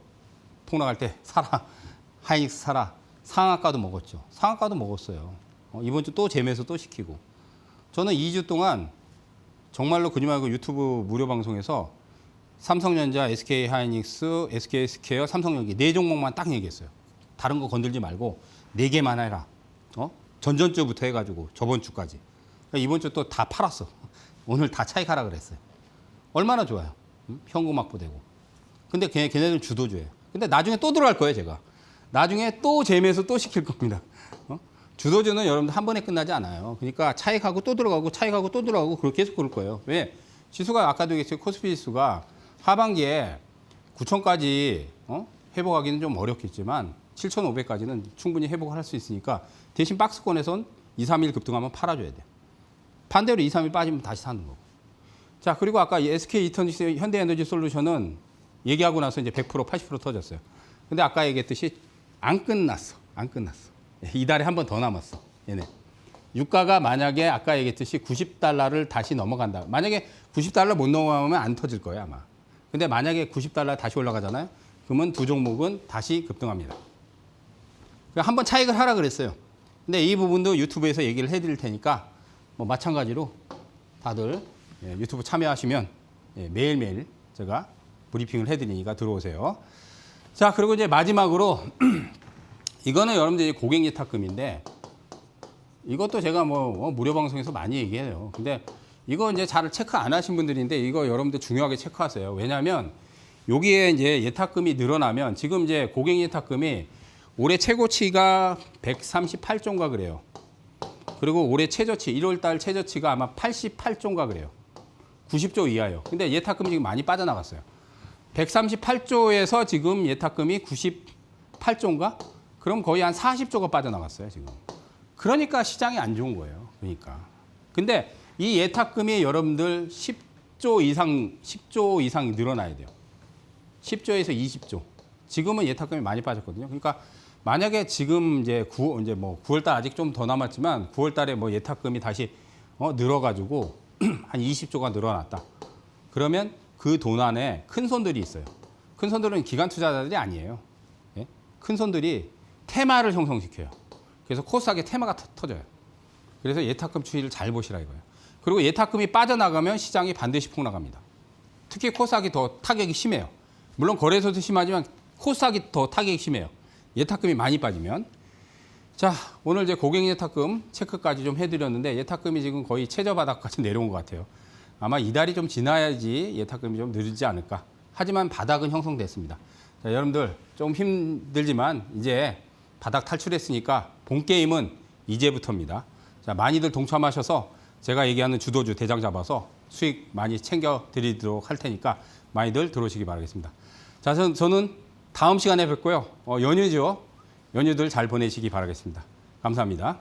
폭락할 때 사라, 하이닉스 사라, 상한가도 먹었죠. 상한가도 먹었어요. 이번 주 또 재매수 또 시키고. 저는 2주 동안 정말로 거짓말 말고 유튜브 무료 방송에서 삼성전자, SK 하이닉스, SK 스퀘어, 삼성전기 4종목만 딱 얘기했어요. 다른 거 건들지 말고 4개만 해라. 전전주부터 해가지고 저번 주까지. 이번 주 또 다 팔았어. 오늘 다 차익하라 그랬어요. 얼마나 좋아요. 현금 확보되고. 근데 걔네들 주도주예요. 근데 나중에 또 들어갈 거예요, 제가. 나중에 또 재매수 또 시킬 겁니다. 주도주는 여러분들 한 번에 끝나지 않아요. 그러니까 차익하고 또 들어가고 차익하고 또 들어가고 그렇게 계속 그럴 거예요. 왜? 지수가 아까도 얘기했어요. 코스피 지수가 하반기에 9천까지 회복하기는 좀 어렵겠지만 7,500까지는 충분히 회복할 수 있으니까 대신 박스권에선 2, 3일 급등하면 팔아줘야 돼요. 반대로 2, 3일 빠지면 다시 사는 거고. 자, 그리고 아까 SK 이터니스 현대에너지 솔루션은 얘기하고 나서 이제 100%, 80% 터졌어요. 근데 아까 얘기했듯이 안 끝났어. 안 끝났어. 이달에 한 번 더 남았어. 얘네. 유가가 만약에 아까 얘기했듯이 90달러를 다시 넘어간다. 만약에 90달러 못 넘어가면 안 터질 거예요, 아마. 근데 만약에 90달러 다시 올라가잖아요. 그러면 두 종목은 다시 급등합니다. 한번 차익을 하라 그랬어요. 근데 이 부분도 유튜브에서 얘기를 해드릴 테니까 뭐 마찬가지로 다들 유튜브 참여하시면 매일매일 제가 브리핑을 해드리니까 들어오세요. 자, 그리고 이제 마지막으로 이거는 여러분들이 고객 예탁금인데 이것도 제가 무료 방송에서 많이 얘기해요. 근데 이거 이제 잘 체크 안 하신 분들인데 이거 여러분들 중요하게 체크하세요. 왜냐하면 여기에 이제 예탁금이 늘어나면 지금 이제 고객 예탁금이 올해 최고치가 138조인가 그래요. 그리고 올해 최저치 1월 달 최저치가 아마 88조인가 그래요. 90조 이하예요. 근데 예탁금이 지금 많이 빠져나갔어요. 138조에서 지금 예탁금이 98조인가? 그럼 거의 한 40조가 빠져나갔어요, 지금. 그러니까 시장이 안 좋은 거예요. 그러니까. 근데 이 예탁금이 여러분들 10조 이상 늘어나야 돼요. 10조에서 20조. 지금은 예탁금이 많이 빠졌거든요. 그러니까 만약에 지금 이제 9월 달 아직 좀 더 남았지만 9월 달에 예탁금이 다시 늘어가지고 한 20조가 늘어났다. 그러면 그 돈 안에 큰 손들이 있어요. 큰 손들은 기관 투자자들이 아니에요. 예? 큰 손들이 테마를 형성시켜요. 그래서 코스닥에 테마가 터져요. 그래서 예탁금 추이를 잘 보시라 이거예요. 그리고 예탁금이 빠져나가면 시장이 반드시 폭락합니다. 특히 코스닥이 더 타격이 심해요. 물론 거래소도 심하지만 코스닥이 더 타격이 심해요. 예탁금이 많이 빠지면. 자, 오늘 이제 고객 예탁금 체크까지 좀 해드렸는데 예탁금이 지금 거의 최저바닥까지 내려온 것 같아요. 아마 이달이 좀 지나야지 예탁금이 좀 늘지 않을까. 하지만 바닥은 형성됐습니다. 자, 여러분들 좀 힘들지만 이제 바닥 탈출했으니까 본 게임은 이제부터입니다. 자, 많이들 동참하셔서 제가 얘기하는 주도주 대장 잡아서 수익 많이 챙겨 드리도록 할 테니까 많이들 들어오시기 바라겠습니다. 자, 저는 다음 시간에 뵙고요. 연휴죠. 연휴들 잘 보내시기 바라겠습니다. 감사합니다.